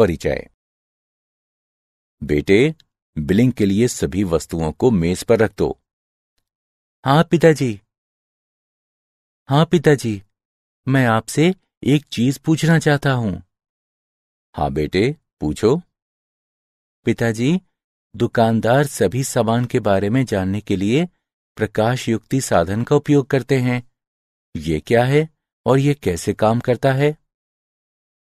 परिचय। बेटे, बिलिंग के लिए सभी वस्तुओं को मेज पर रख दो। हाँ पिताजी। हाँ पिताजी, मैं आपसे एक चीज पूछना चाहता हूँ। हाँ बेटे, पूछो। पिताजी, दुकानदार सभी सामान के बारे में जानने के लिए प्रकाश युक्ति साधन का उपयोग करते हैं। ये क्या है और ये कैसे काम करता है?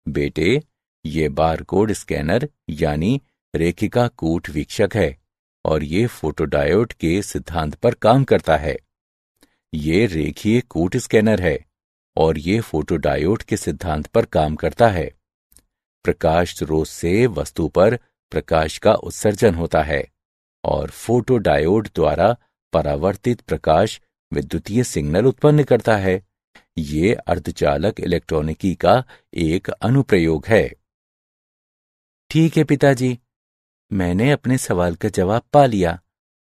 बेटे, ये बारकोड स्कैनर यानी रेखिका कूट वीक्षक है और ये फोटोडायोड के सिद्धांत पर काम करता है। ये रेखीय कूट स्कैनर है और ये फोटोडायोड के सिद्धांत पर काम करता है। प्रकाश स्रोत से वस्तु पर प्रकाश का उत्सर्जन होता है और फोटोडायोड द्वारा परावर्तित प्रकाश विद्युतीय सिग्नल उत्पन्न करता है। ये अर्धचालक इलेक्ट्रॉनिकी का एक अनुप्रयोग है। ठीक है पिताजी, मैंने अपने सवाल का जवाब पा लिया।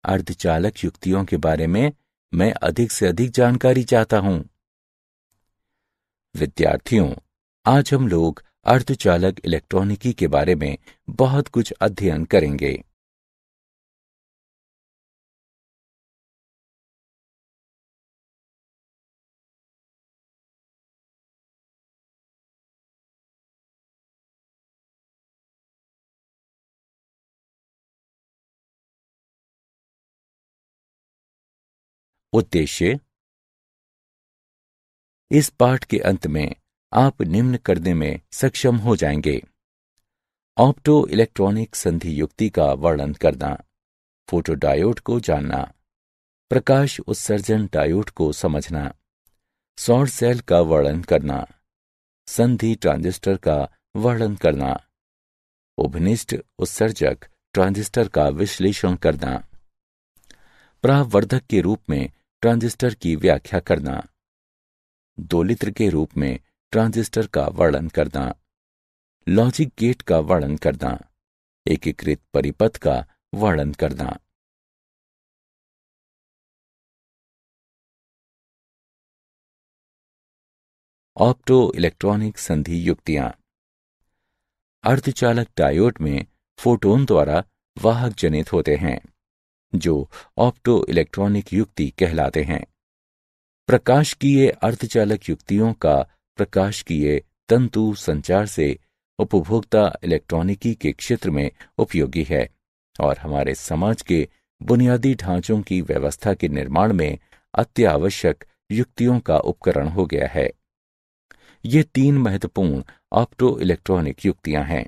अर्धचालक युक्तियों के बारे में मैं अधिक से अधिक जानकारी चाहता हूं। विद्यार्थियों, आज हम लोग अर्धचालक इलेक्ट्रॉनिकी के बारे में बहुत कुछ अध्ययन करेंगे। उद्देश्य। इस पाठ के अंत में आप निम्न करने में सक्षम हो जाएंगे: ऑप्टो इलेक्ट्रॉनिक संधि युक्ति का वर्णन करना, फोटोडायोड को जानना, प्रकाश उत्सर्जन डायोड को समझना, सौर सेल का वर्णन करना, संधि ट्रांजिस्टर का वर्णन करना, उभनिष्ठ उत्सर्जक ट्रांजिस्टर का विश्लेषण करना, परावर्धक के रूप में ट्रांजिस्टर की व्याख्या करना, दोलित्र के रूप में ट्रांजिस्टर का वर्णन करना, लॉजिक गेट का वर्णन करना, एकीकृत परिपथ का वर्णन करना। ऑप्टो इलेक्ट्रॉनिक संधि युक्तियां। अर्धचालक डायोड में फोटोन द्वारा वाहक जनित होते हैं, जो ऑप्टो इलेक्ट्रॉनिक युक्ति कहलाते हैं। प्रकाशकीय अर्धचालक युक्तियों का प्रकाशकीय तंतु संचार से उपभोक्ता इलेक्ट्रॉनिकी के क्षेत्र में उपयोगी है और हमारे समाज के बुनियादी ढांचों की व्यवस्था के निर्माण में अत्यावश्यक युक्तियों का उपकरण हो गया है। ये तीन महत्वपूर्ण ऑप्टो इलेक्ट्रॉनिक युक्तियां हैं: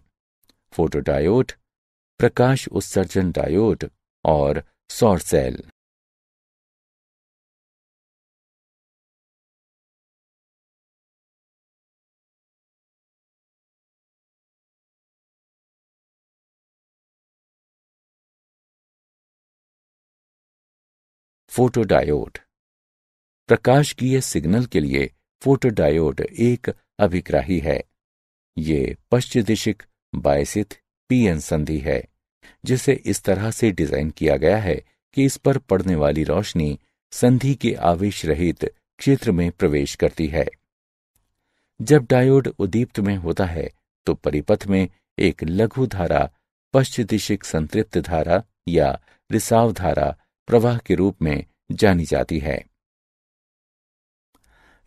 फोटोडायोड, प्रकाश उत्सर्जन डायोड और सौर सेल। फोटोडायोड। प्रकाशकीय सिग्नल के लिए फोटोडायोड एक अभिग्राही है। ये पश्चदिशिक बायसित पीएन संधि है, जिसे इस तरह से डिजाइन किया गया है कि इस पर पड़ने वाली रोशनी संधि के आवेश रहित क्षेत्र में प्रवेश करती है। जब डायोड उद्दीप्त में होता है तो परिपथ में एक लघु धारा पश्चदिशिक संतृप्त धारा या रिसाव धारा प्रवाह के रूप में जानी जाती है।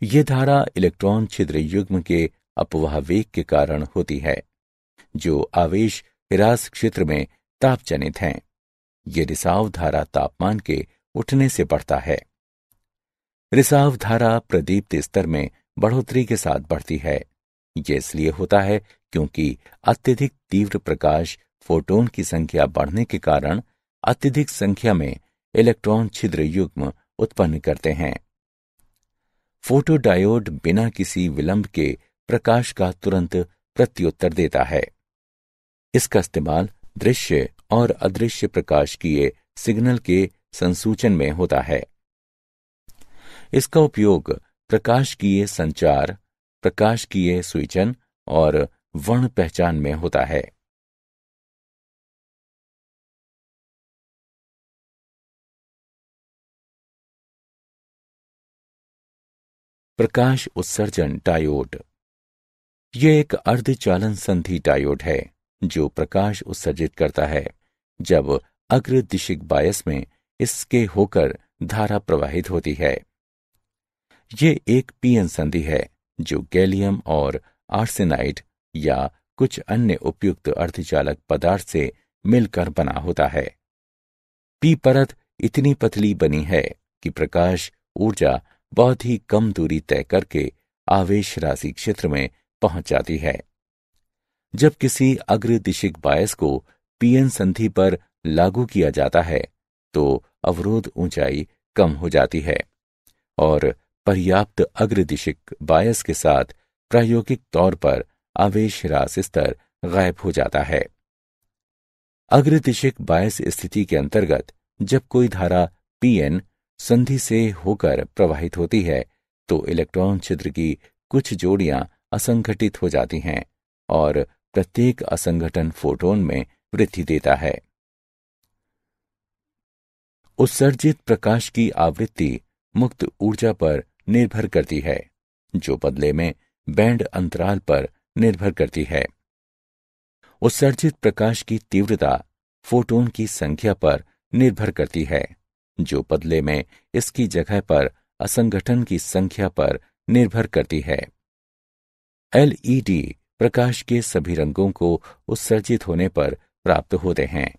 ये धारा इलेक्ट्रॉन छिद्र युग्म के अपवाह वेग के कारण होती है, जो आवेश ह्रास क्षेत्र में ताप जनित हैं। ये रिसाव धारा तापमान के उठने से बढ़ता है। रिसाव धारा प्रदीप्त स्तर में बढ़ोतरी के साथ बढ़ती है। ये इसलिए होता है क्योंकि अत्यधिक तीव्र प्रकाश फोटोन की संख्या बढ़ने के कारण अत्यधिक संख्या में इलेक्ट्रॉन छिद्र युग्म उत्पन्न करते हैं। फोटोडायोड बिना किसी विलंब के प्रकाश का तुरंत प्रत्युत्तर देता है। इसका इस्तेमाल दृश्य और अदृश्य प्रकाशकीय सिग्नल के संसूचन में होता है। इसका उपयोग प्रकाशकीय संचार, प्रकाशकीय स्विचन और वर्ण पहचान में होता है। प्रकाश उत्सर्जन डायोड। यह एक अर्धचालन संधि डायोड है जो प्रकाश उत्सर्जित करता है जब अग्रदिशिक बायस में इसके होकर धारा प्रवाहित होती है। ये एक पीएन संधि है जो गैलियम और आर्सेनाइड या कुछ अन्य उपयुक्त अर्धचालक पदार्थ से मिलकर बना होता है। पी परत इतनी पतली बनी है कि प्रकाश ऊर्जा बहुत ही कम दूरी तय करके आवेश राशि क्षेत्र में पहुंच जाती है। जब किसी अग्रदिशिक बायस को पीएन संधि पर लागू किया जाता है तो अवरोध ऊंचाई कम हो जाती है और पर्याप्त अग्रदिशिक बायस के साथ प्रायोगिक तौर पर आवेश ह्रास स्तर गायब हो जाता है। अग्रदिशिक बायस स्थिति के अंतर्गत जब कोई धारा पीएन संधि से होकर प्रवाहित होती है तो इलेक्ट्रॉन छिद्र की कुछ जोड़ियां असंगठित हो जाती हैं और प्रत्येक असंगठन फोटोन में वृद्धि देता है। उत्सर्जित प्रकाश की आवृत्ति मुक्त ऊर्जा पर निर्भर करती है जो बदले में बैंड अंतराल पर निर्भर करती है। उत्सर्जित प्रकाश की तीव्रता फोटोन की संख्या पर निर्भर करती है जो बदले में इसकी जगह पर असंगठन की संख्या पर निर्भर करती है। एलईडी प्रकाश के सभी रंगों को उत्सर्जित होने पर प्राप्त होते हैं।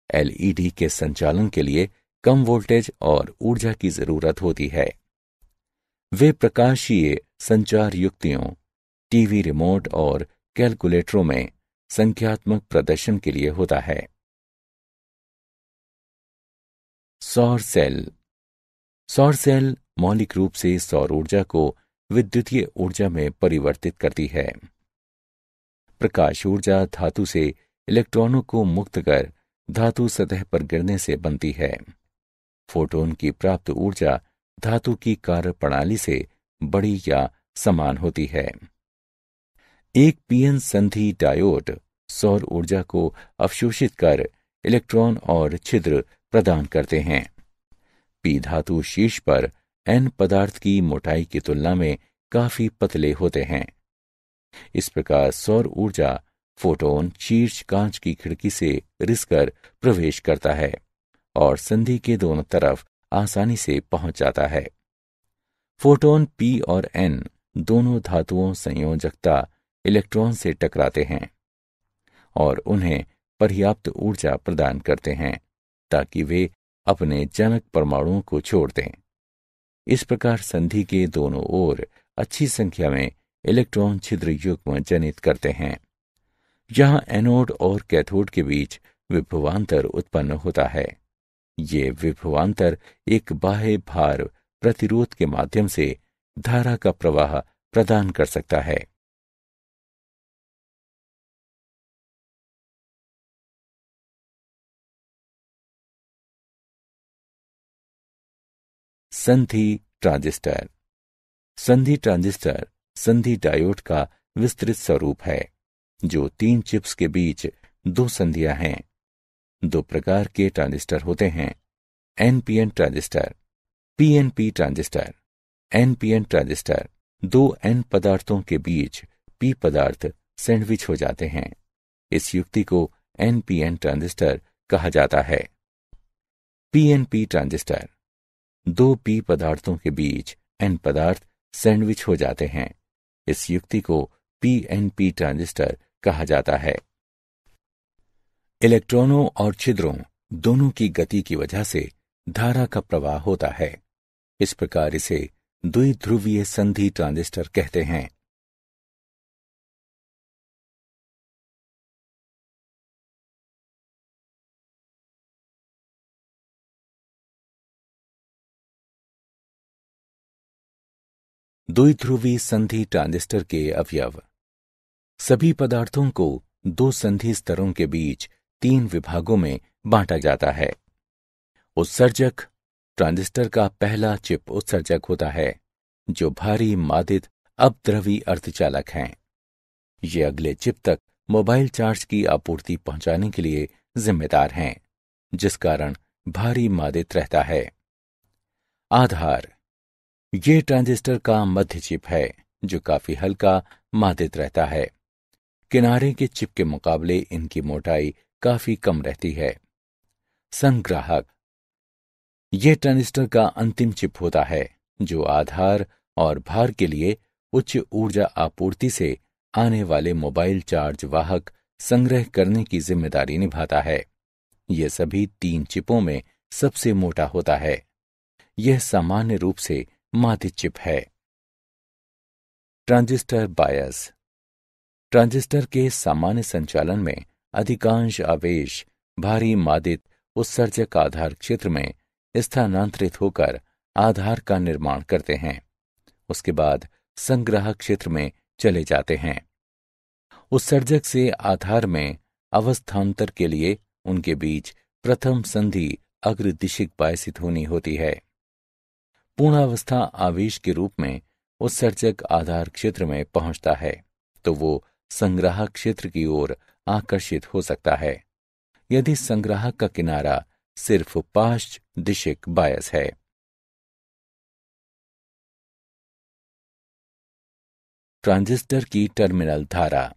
एलईडी के संचालन के लिए कम वोल्टेज और ऊर्जा की जरूरत होती है। वे प्रकाशीय संचार युक्तियों, टीवी रिमोट और कैलकुलेटरों में संख्यात्मक प्रदर्शन के लिए होता है। सौर सेल। सौर सेल मौलिक रूप से सौर ऊर्जा को विद्युतीय ऊर्जा में परिवर्तित करती है। प्रकाश ऊर्जा धातु से इलेक्ट्रॉनों को मुक्त कर धातु सतह पर गिरने से बनती है। फोटोन की प्राप्त ऊर्जा धातु की कार्यप्रणाली से बड़ी या समान होती है। एक पीएन संधि डायोड सौर ऊर्जा को अवशोषित कर इलेक्ट्रॉन और छिद्र प्रदान करते हैं। पी धातु शीर्ष पर एन पदार्थ की मोटाई की तुलना में काफी पतले होते हैं। इस प्रकार सौर ऊर्जा फोटोन शीर्ष कांच की खिड़की से रिसकर प्रवेश करता है और संधि के दोनों तरफ आसानी से पहुंच जाता है। फोटोन पी और एन दोनों धातुओं संयोजकता इलेक्ट्रॉन से टकराते हैं और उन्हें पर्याप्त ऊर्जा प्रदान करते हैं ताकि वे अपने जनक परमाणुओं को छोड़ दें। इस प्रकार संधि के दोनों ओर अच्छी संख्या में इलेक्ट्रॉन छिद्र युग्म जनित करते हैं। यहां एनोड और कैथोड के बीच विभवांतर उत्पन्न होता है। ये विभवांतर एक बाह्य भार प्रतिरोध के माध्यम से धारा का प्रवाह प्रदान कर सकता है। संधि ट्रांजिस्टर। संधि ट्रांजिस्टर संधि डायोड का विस्तृत स्वरूप है जो 3 चिप्स के बीच 2 संधियां हैं। 2 प्रकार के ट्रांजिस्टर होते हैं, NPN transistor, PNP transistor. NPN transistor 2 N पदार्थों के बीच पी पदार्थ सैंडविच हो जाते हैं। इस युक्ति को एनपीएन ट्रांजिस्टर कहा जाता है। पीएनपी ट्रांजिस्टर 2 पी पदार्थों के बीच एन पदार्थ सैंडविच हो जाते हैं। इस युक्ति को पीएनपी ट्रांजिस्टर कहा जाता है। इलेक्ट्रॉनों और छिद्रों दोनों की गति की वजह से धारा का प्रवाह होता है। इस प्रकार इसे द्विध्रुवीय संधि ट्रांजिस्टर कहते हैं। द्विध्रुवी संधि ट्रांजिस्टर के अवयव। सभी पदार्थों को 2 संधि स्तरों के बीच 3 विभागों में बांटा जाता है। उत्सर्जक। ट्रांजिस्टर का पहला चिप उत्सर्जक होता है जो भारी मादित अपद्रवी अर्धचालक हैं। ये अगले चिप तक मोबाइल चार्ज की आपूर्ति पहुंचाने के लिए जिम्मेदार हैं, जिस कारण भारी मादित रहता है। आधार। ये ट्रांजिस्टर का मध्य चिप है जो काफी हल्का मादित रहता है। किनारे के चिप के मुकाबले इनकी मोटाई काफी कम रहती है। संग्राहक, यह ट्रांजिस्टर का अंतिम चिप होता है जो आधार और भार के लिए उच्च ऊर्जा आपूर्ति से आने वाले मोबाइल चार्ज वाहक संग्रह करने की जिम्मेदारी निभाता है। यह सभी 3 चिपों में सबसे मोटा होता है। यह सामान्य रूप से मादित चिप है। ट्रांजिस्टर बायस, ट्रांजिस्टर के सामान्य संचालन में अधिकांश आवेश भारी मादित उत्सर्जक आधार क्षेत्र में स्थानांतरित होकर आधार का निर्माण करते हैं। उसके बाद संग्राहक क्षेत्र में चले जाते हैं। उत्सर्जक से आधार में अवस्थांतर के लिए उनके बीच प्रथम संधि अग्रदिशिक बायसित होनी होती है। पूर्णावस्था आवेश के रूप में उत्सर्जक आधार क्षेत्र में पहुंचता है तो वो संग्राहक क्षेत्र की ओर आकर्षित हो सकता है यदि संग्राहक का किनारा सिर्फ पाश्च दिशिक बायस है। ट्रांजिस्टर की टर्मिनल धारा,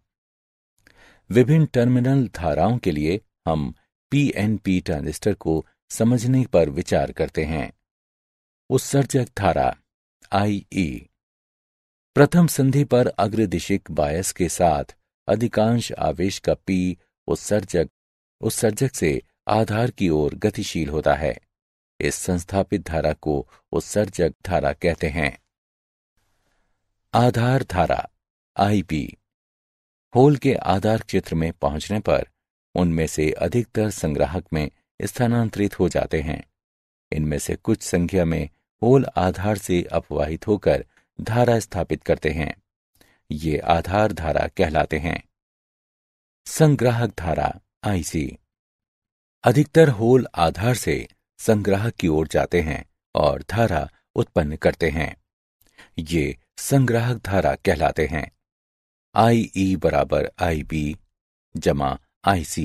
विभिन्न टर्मिनल धाराओं के लिए हम पीएनपी ट्रांजिस्टर को समझने पर विचार करते हैं। उत्सर्जक धारा IE, प्रथम संधि पर अग्रदिशिक बायस के साथ अधिकांश आवेश का P उत्सर्जक से आधार की ओर गतिशील होता है। इस संस्थापित धारा को उत्सर्जक धारा कहते हैं। आधार धारा IP, होल के आधार क्षेत्र में पहुंचने पर उनमें से अधिकतर संग्राहक में स्थानांतरित हो जाते हैं। इनमें से कुछ संख्या में होल आधार से अपवाहित होकर धारा स्थापित करते हैं। ये आधार धारा कहलाते हैं। संग्राहक धारा IC, अधिकतर होल आधार से संग्राहक की ओर जाते हैं और धारा उत्पन्न करते हैं। ये संग्राहक धारा कहलाते हैं। IE बराबर IB जमा IC।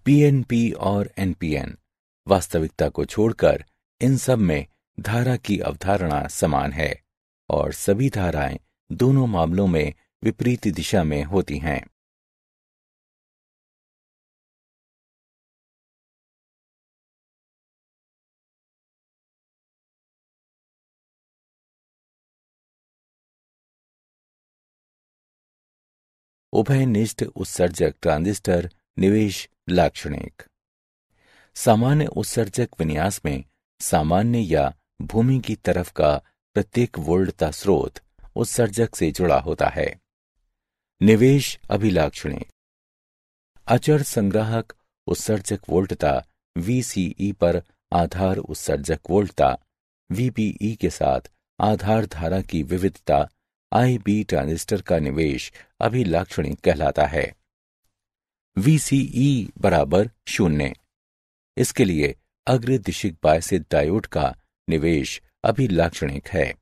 PNP और NPN, वास्तविकता को छोड़कर इन सब में धारा की अवधारणा समान है और सभी धाराएं दोनों मामलों में विपरीत दिशा में होती हैं। उभयनिष्ठ उत्सर्जक ट्रांजिस्टर निवेश लाक्षणिक, सामान्य उत्सर्जक विन्यास में सामान्य या भूमि की तरफ का प्रत्येक वोल्टता स्रोत उत्सर्जक से जुड़ा होता है। निवेश अभिलाक्षणिक, अचर संग्राहक उत्सर्जक वोल्टता VCE पर आधार उत्सर्जक वोल्टता VBE के साथ आधार धारा की विविधता IB ट्रांजिस्टर का निवेश अभिलाक्षणिक कहलाता है। VCE बराबर 0, इसके लिए अग्रदिशिक बायसित डायोड का निवेश अभिलाक्षणिक है।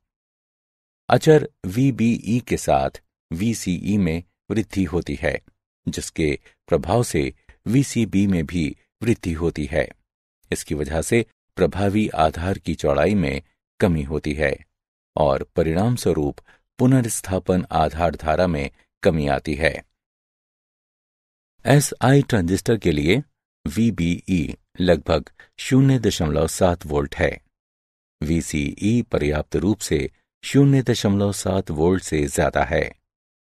अचर VBE के साथ VCE में वृद्धि होती है जिसके प्रभाव से VCB में भी वृद्धि होती है। इसकी वजह से प्रभावी आधार की चौड़ाई में कमी होती है और परिणाम स्वरूप पुनर्स्थापन आधार धारा में कमी आती है। SI ट्रांजिस्टर के लिए VBE लगभग 0.7 वोल्ट है। VCE पर्याप्त रूप से 0.7 वोल्ट से ज्यादा है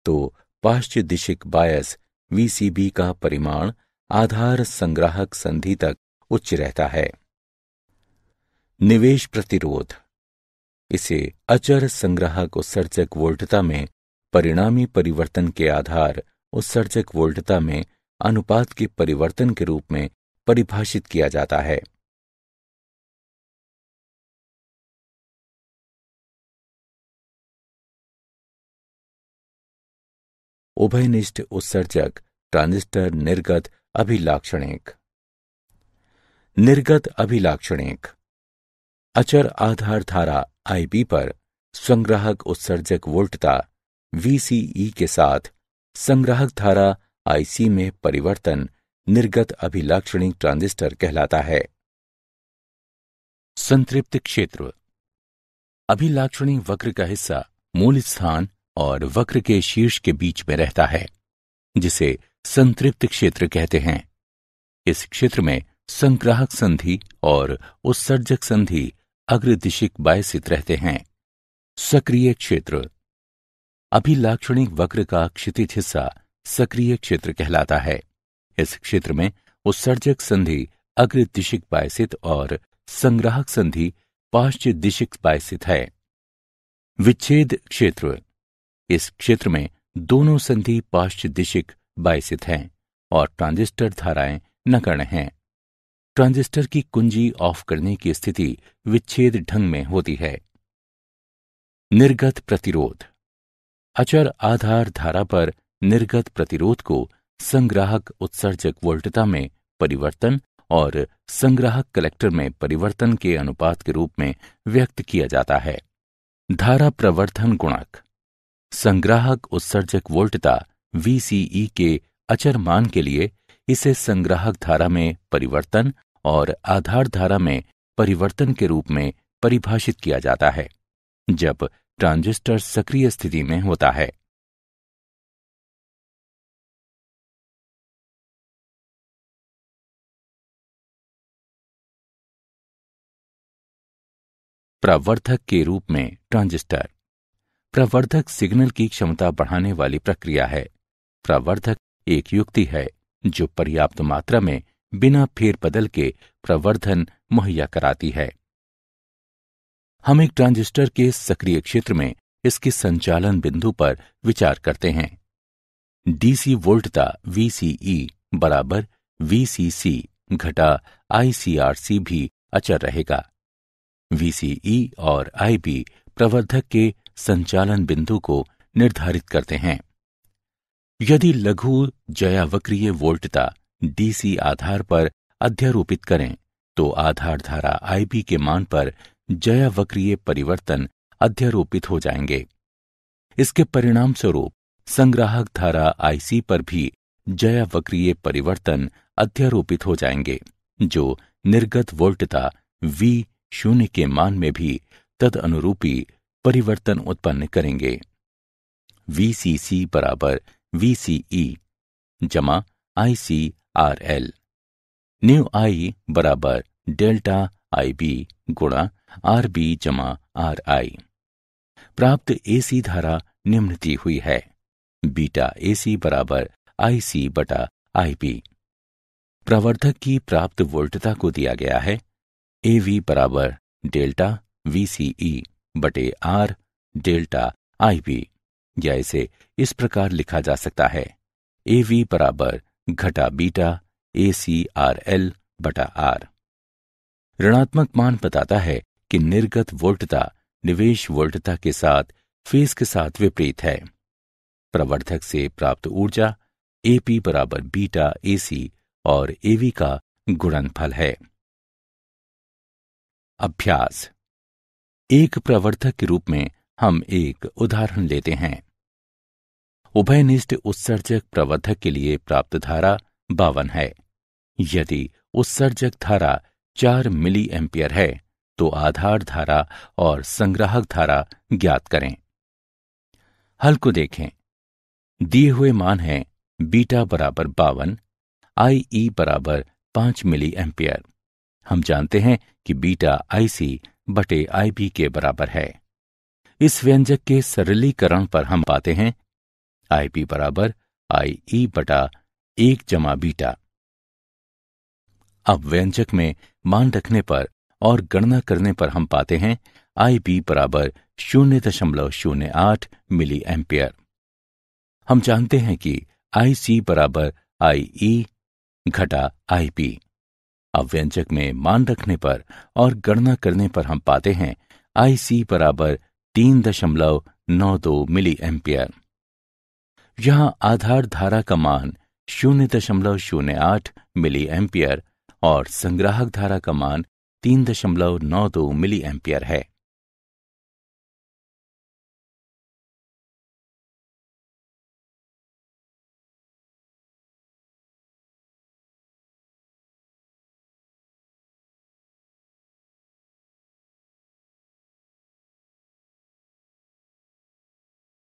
तो पाश्च दिशिक बायस VCB का परिमाण आधार संग्राहक संधि तक उच्च रहता है। निवेश प्रतिरोध, इसे अचर संग्राहक उत्सर्जक वोल्टता में परिणामी परिवर्तन के आधार उत्सर्जक वोल्टता में अनुपात के परिवर्तन के रूप में परिभाषित किया जाता है। उभयनिष्ठ उत्सर्जक ट्रांजिस्टर निर्गत अभिलाक्षणिक, निर्गत अभिलाक्षणिक, अचर आधार धारा IB पर संग्राहक उत्सर्जक वोल्टता VCE के साथ संग्राहक धारा IC में परिवर्तन निर्गत अभिलाक्षणिक ट्रांजिस्टर कहलाता है। संतृप्त क्षेत्र, अभिलाक्षणिक वक्र का हिस्सा मूल स्थान और वक्र के शीर्ष के बीच में रहता है, जिसे संतृप्त क्षेत्र कहते हैं। इस क्षेत्र में संग्राहक संधि और उत्सर्जक संधि अग्रदिशिक बायसित रहते हैं। सक्रिय क्षेत्र। अभिलाक्षणिक वक्र का क्षितिज हिस्सा सक्रिय क्षेत्र कहलाता है। इस क्षेत्र में उत्सर्जक संधि अग्रदिशिक बायसित और संग्राहक संधि पार्श्व दिशिक बायसित है। विच्छेद क्षेत्र। इस क्षेत्र में दोनों संधि पार्श्व दिशिक बायसित हैं और ट्रांजिस्टर धाराएं नगण्य हैं। ट्रांजिस्टर की कुंजी ऑफ करने की स्थिति विच्छेद ढंग में होती है। निर्गत प्रतिरोध। अचर आधार धारा पर निर्गत प्रतिरोध को संग्राहक उत्सर्जक वोल्टता में परिवर्तन और संग्राहक कलेक्टर में परिवर्तन के अनुपात के रूप में व्यक्त किया जाता है। धारा प्रवर्धन गुणक। संग्राहक उत्सर्जक वोल्टता VCE के अचर मान के लिए इसे संग्राहक धारा में परिवर्तन और आधार धारा में परिवर्तन के रूप में परिभाषित किया जाता है जब ट्रांजिस्टर सक्रिय स्थिति में होता है। प्रवर्धक के रूप में ट्रांजिस्टर। प्रवर्धक सिग्नल की क्षमता बढ़ाने वाली प्रक्रिया है। प्रवर्धक एक युक्ति है जो पर्याप्त मात्रा में बिना फेरबदल के प्रवर्धन मुहैया कराती है। हम एक ट्रांजिस्टर के सक्रिय क्षेत्र में इसके संचालन बिंदु पर विचार करते हैं। डीसी वोल्टता VCE बराबर VCC घटा ICRC भी अचर रहेगा। VCE और IB प्रवर्धक के संचालन बिंदु को निर्धारित करते हैं। यदि लघु जयावक्रीय वोल्टता DC आधार पर अध्यारोपित करें तो आधार धारा IB के मान पर जयावक्रीय परिवर्तन अध्यारोपित हो जाएंगे। इसके परिणाम स्वरूप संग्राहक धारा IC पर भी जयावक्रीय परिवर्तन अध्यारोपित हो जाएंगे, जो निर्गत वोल्टता V0 के मान में भी तदनुरूपी परिवर्तन उत्पन्न करेंगे। VCC बराबर VCE जमा ICRL। न्यू I बराबर डेल्टा IB गुणा RB जमा RI। प्राप्त AC धारा निम्न दी हुई है। बीटा AC बराबर IC बटा IB। प्रवर्धक की प्राप्त वोल्टता को दिया गया है। AV बराबर डेल्टा VCE बटे R डेल्टा IB, या इसे इस प्रकार लिखा जा सकता है। AV बराबर घटा बीटा ACRL बटा R। ऋणात्मक मान बताता है कि निर्गत वोल्टता निवेश वोल्टता के साथ फेज के साथ विपरीत है। प्रवर्धक से प्राप्त ऊर्जा AP बराबर बीटा AC और AV का गुणनफल है। अभ्यास। एक प्रवर्धक के रूप में हम एक उदाहरण लेते हैं। उभयनिष्ठ उत्सर्जक प्रवर्धक के लिए प्राप्त धारा 52 है। यदि उत्सर्जक धारा 4 मिली एम्पियर है तो आधार धारा और संग्राहक धारा ज्ञात करें। हल को देखें। दिए हुए मान हैं बीटा बराबर 52, IE बराबर 5 मिली एम्पियर। हम जानते हैं कि बीटा IC बटे IB के बराबर है। इस व्यंजक के सरलीकरण पर हम पाते हैं IB बराबर IE बटा 1 जमा बीटा। अब व्यंजक में मान रखने पर और गणना करने पर हम पाते हैं IB बराबर 0.08 मिली एम्पियर। हम जानते हैं कि IC बराबर IE घटा IB। अब व्यंजक में मान रखने पर और गणना करने पर हम पाते हैं IC बराबर 3.92 मिली एम्पियर। यहां आधार धारा का मान 0.08 मिली एम्पियर और संग्राहक धारा का मान 3.92 मिली एम्पियर है।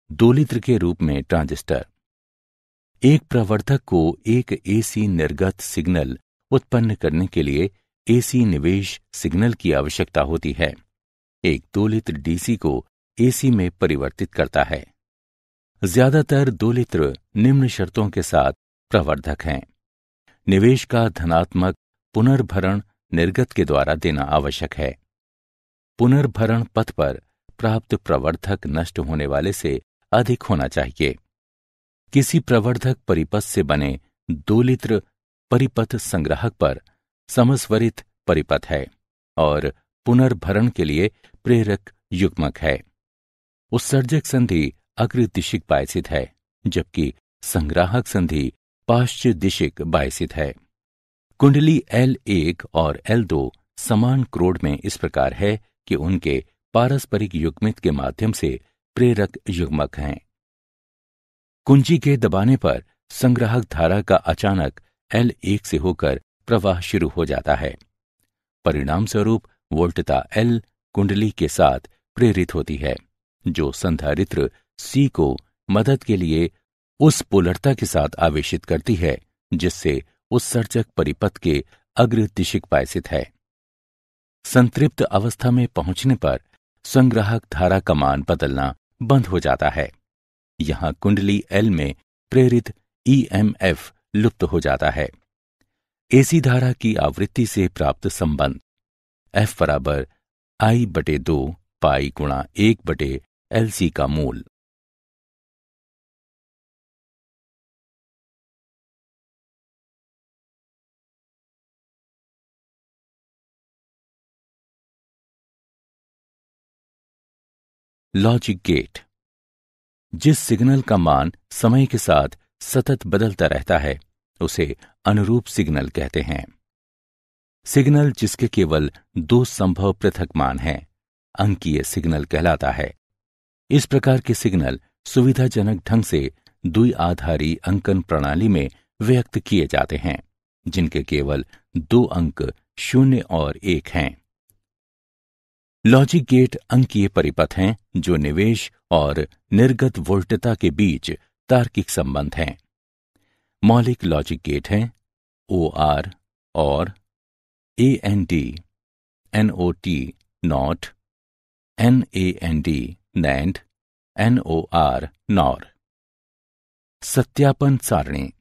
दोलित्र के रूप में ट्रांजिस्टर। एक प्रवर्धक को एक एसी निर्गत सिग्नल उत्पन्न करने के लिए एसी निवेश सिग्नल की आवश्यकता होती है। एक दोलित्र डीसी को एसी में परिवर्तित करता है। ज्यादातर दोलित्र निम्न शर्तों के साथ प्रवर्धक हैं। निवेश का धनात्मक पुनर्भरण निर्गत के द्वारा देना आवश्यक है। पुनर्भरण पथ पर प्राप्त प्रवर्धक नष्ट होने वाले से अधिक होना चाहिए। किसी प्रवर्धक परिपथ से बने दोलित्र परिपथ संग्राहक पर समस्वरित परिपथ है और पुनर्भरण के लिए प्रेरक युग्मक है। उत्सर्जक संधि अग्रदिशिक बायसित है, जबकि संग्राहक संधि पाश्च दिशिक बायसित है। कुंडली L1 और L2 समान क्रोड में इस प्रकार है कि उनके पारस्परिक युग्मित के माध्यम से प्रेरक युग्मक हैं। कुंजी के दबाने पर संग्राहक धारा का अचानक L1 से होकर प्रवाह शुरू हो जाता है। परिणाम स्वरूप वोल्टता L कुंडली के साथ प्रेरित होती है, जो संधारित्र C को मदद के लिए उस पोलरता के साथ आवेशित करती है जिससे उत्सर्जक परिपथ के अग्रदिशिक बायसित है। संतृप्त अवस्था में पहुंचने पर संग्राहक धारा का मान बदलना बंद हो जाता है। यहां कुंडली L में प्रेरित EMF लुप्त हो जाता है। एसी धारा की आवृत्ति से प्राप्त संबंध F बराबर I/2 पाई गुणा 1/LC का मूल। Logic gate. जिस सिग्नल का मान समय के साथ सतत बदलता रहता है उसे अनुरूप सिग्नल कहते हैं। सिग्नल जिसके केवल दो संभव पृथक मान हैं अंकीय सिग्नल कहलाता है। इस प्रकार के सिग्नल सुविधाजनक ढंग से द्विआधारी अंकन प्रणाली में व्यक्त किए जाते हैं, जिनके केवल दो अंक 0 और 1 हैं। लॉजिक गेट अंकीय परिपथ हैं जो निवेश और निर्गत वोल्टता के बीच तार्किक संबंध हैं। मौलिक लॉजिक गेट हैं OR और AND, NOT NOT, NAND NAND, NOR NOR। सत्यापन सारणी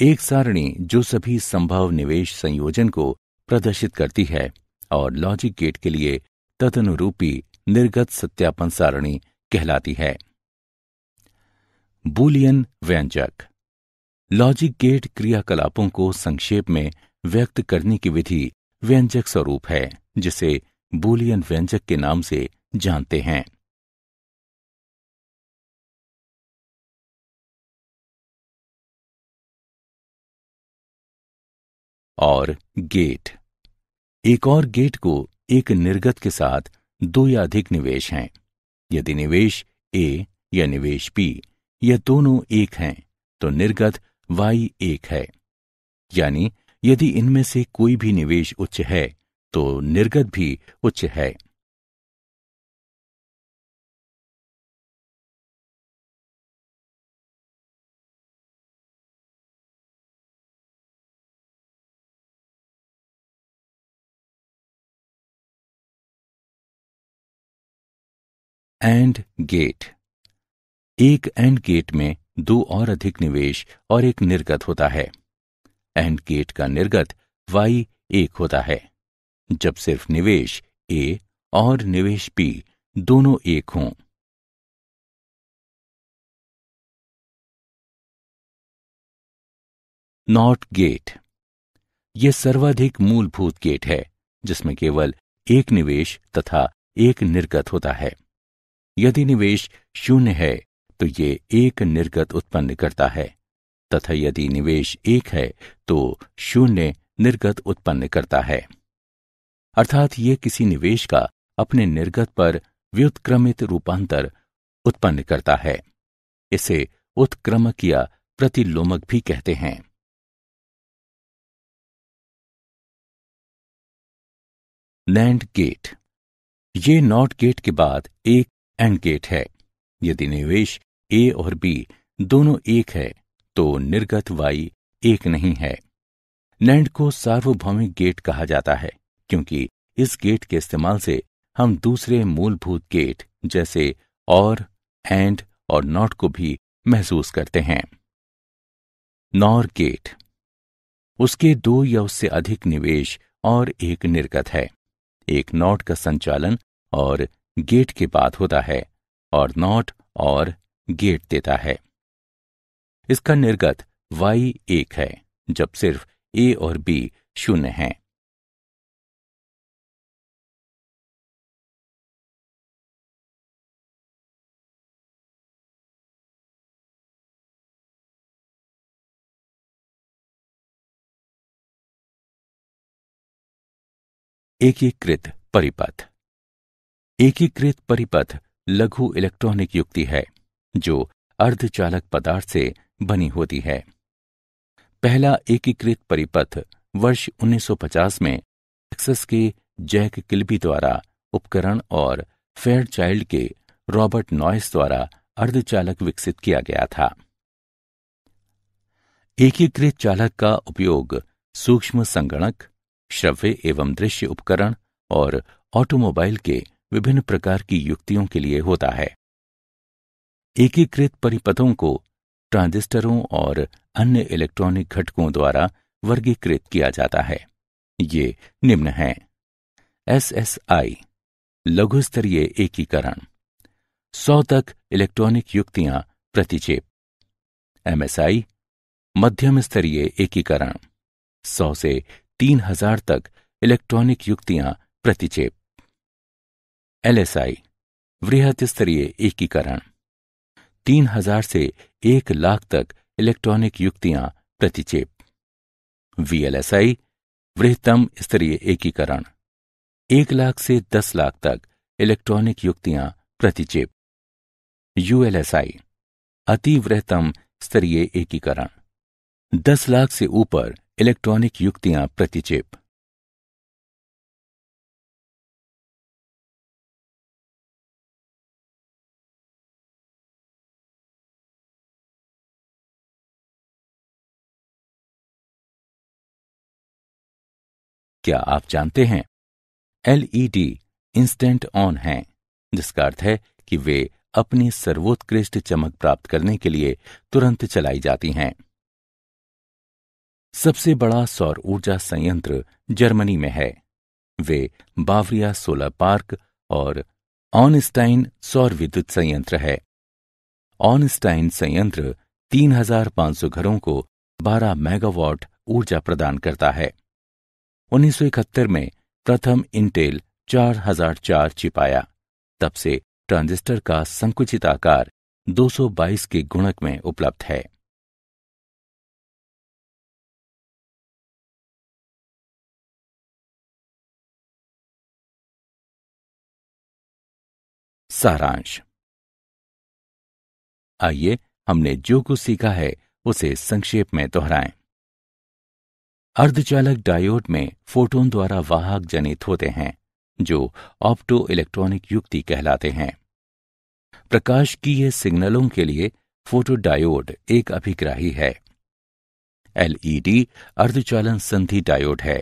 एक सारणी जो सभी संभव निवेश संयोजन को प्रदर्शित करती है और लॉजिक गेट के लिए तदनुरूपी निर्गत सत्यापन सारणी कहलाती है। बूलियन व्यंजक। लॉजिक गेट क्रियाकलापों को संक्षेप में व्यक्त करने की विधि व्यंजक स्वरूप है, जिसे बूलियन व्यंजक के नाम से जानते हैं। और गेट। एक और गेट को एक निर्गत के साथ दो या अधिक निवेश हैं। यदि निवेश A या निवेश P या दोनों एक हैं तो निर्गत Y1 है, यानी यदि इनमें से कोई भी निवेश उच्च है तो निर्गत भी उच्च है। AND gate. एक एंड गेट में दो और अधिक निवेश और एक निर्गत होता है। एंड गेट का निर्गत Y1 होता है जब सिर्फ निवेश A और निवेश P दोनों एक हों। Not gate. यह सर्वाधिक मूलभूत गेट है जिसमें केवल एक निवेश तथा एक निर्गत होता है। यदि निवेश 0 है तो ये एक निर्गत उत्पन्न करता है तथा यदि निवेश 1 है तो 0 निर्गत उत्पन्न करता है। अर्थात ये किसी निवेश का अपने निर्गत पर व्युत्क्रमित रूपांतर उत्पन्न करता है। इसे उत्क्रमक या प्रतिलोमक भी कहते हैं। NAND gate. ये नॉट गेट के बाद एक एंड गेट है। यदि निवेश ए और बी दोनों एक है तो निर्गत वाई एक नहीं है। नैंड को सार्वभौमिक गेट कहा जाता है क्योंकि इस गेट के इस्तेमाल से हम दूसरे मूलभूत गेट जैसे और, एंड और नॉट को भी महसूस करते हैं। नॉर गेट, उसके दो या उससे अधिक निवेश और एक निर्गत है। एक नॉट का संचालन और गेट के बाद होता है और नॉट और गेट देता है। इसका निर्गत y एक है जब सिर्फ a और b शून्य हैं। एकीकृत परिपथ। एकीकृत परिपथ लघु इलेक्ट्रॉनिक युक्ति है जो अर्धचालक पदार्थ से बनी होती है। पहला एकीकृत परिपथ वर्ष 1950 में टेक्सास के जैक किल्बी द्वारा उपकरण और फेयरचाइल्ड के रॉबर्ट नॉयस द्वारा अर्धचालक विकसित किया गया था। एकीकृत चालक का उपयोग सूक्ष्म संगणक, श्रव्य एवं दृश्य उपकरण और ऑटोमोबाइल के विभिन्न प्रकार की युक्तियों के लिए होता है। एकीकृत परिपथों को ट्रांजिस्टरों और अन्य इलेक्ट्रॉनिक घटकों द्वारा वर्गीकृत किया जाता है। ये निम्न हैं: SSI लघु स्तरीय एकीकरण, 100 तक इलेक्ट्रॉनिक युक्तियां प्रति चिप। MSI मध्यम स्तरीय एकीकरण, 100 से 3000 तक इलेक्ट्रॉनिक युक्तियां प्रति चिप। LSI वृहत स्तरीय एकीकरण, 3000 से 1,00,000 तक इलेक्ट्रॉनिक युक्तियां प्रति चिप। VLSI वृहत्तम स्तरीय एकीकरण, 1,00,000 से 10,00,000 तक इलेक्ट्रॉनिक युक्तियां प्रति चिप। ULSI अति वृहत्तम स्तरीय एकीकरण, 10,00,000 से ऊपर इलेक्ट्रॉनिक युक्तियां प्रति चिप। क्या आप जानते हैं LED इंस्टेंट ऑन हैं, जिसका अर्थ है कि वे अपनी सर्वोत्कृष्ट चमक प्राप्त करने के लिए तुरंत चलाई जाती हैं। सबसे बड़ा सौर ऊर्जा संयंत्र जर्मनी में है। वे बावरिया सोलर पार्क और ऑनस्टाइन सौर विद्युत संयंत्र है। ऑनस्टाइन संयंत्र 3,500 घरों को 12 मेगावाट ऊर्जा प्रदान करता है। 1971 में प्रथम इंटेल 4004 चिप आया। तब से ट्रांजिस्टर का संकुचित आकार 222 के गुणक में उपलब्ध है। सारांश। आइए हमने जो कुछ सीखा है उसे संक्षेप में दोहराएं। अर्धचालक डायोड में फोटोन द्वारा वाहक जनित होते हैं जो ऑप्टो इलेक्ट्रॉनिक युक्ति कहलाते हैं। प्रकाशकीय सिग्नलों के लिए फोटोडायोड एक अभिग्राही है। LED अर्धचालन संधि डायोड है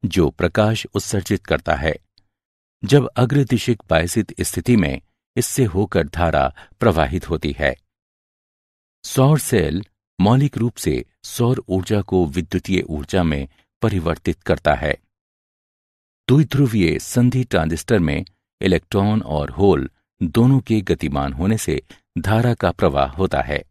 जो प्रकाश उत्सर्जित करता है। जब अग्रदिशिक बायसित स्थिति में इससे होकर धारा प्रवाहित होती है। सौर सेल मौलिक रूप से सौर ऊर्जा को विद्युतीय ऊर्जा में परिवर्तित करता है। द्विध्रुवीय संधि ट्रांजिस्टर में इलेक्ट्रॉन और होल दोनों के गतिमान होने से धारा का प्रवाह होता है।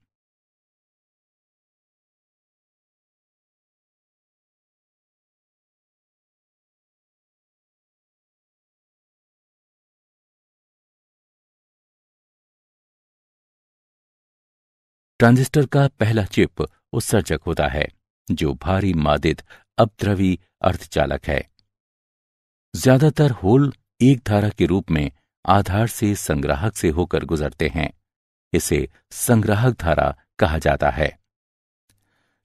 ट्रांजिस्टर का पहला चिप उत्सर्जक होता है जो भारी मादित अपद्रवी अर्धचालक है। ज्यादातर होल एक धारा के रूप में आधार से संग्राहक से होकर गुजरते हैं। इसे संग्राहक धारा कहा जाता है।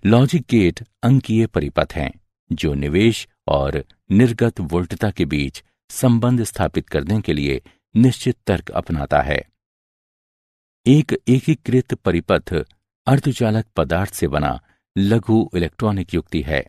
लॉजिक गेट अंकीय परिपथ हैं जो निवेश और निर्गत वोल्टता के बीच संबंध स्थापित करने के लिए निश्चित तर्क अपनाता है। एक एकीकृत परिपथ अर्धचालक पदार्थ से बना लघु इलेक्ट्रॉनिक युक्ति है।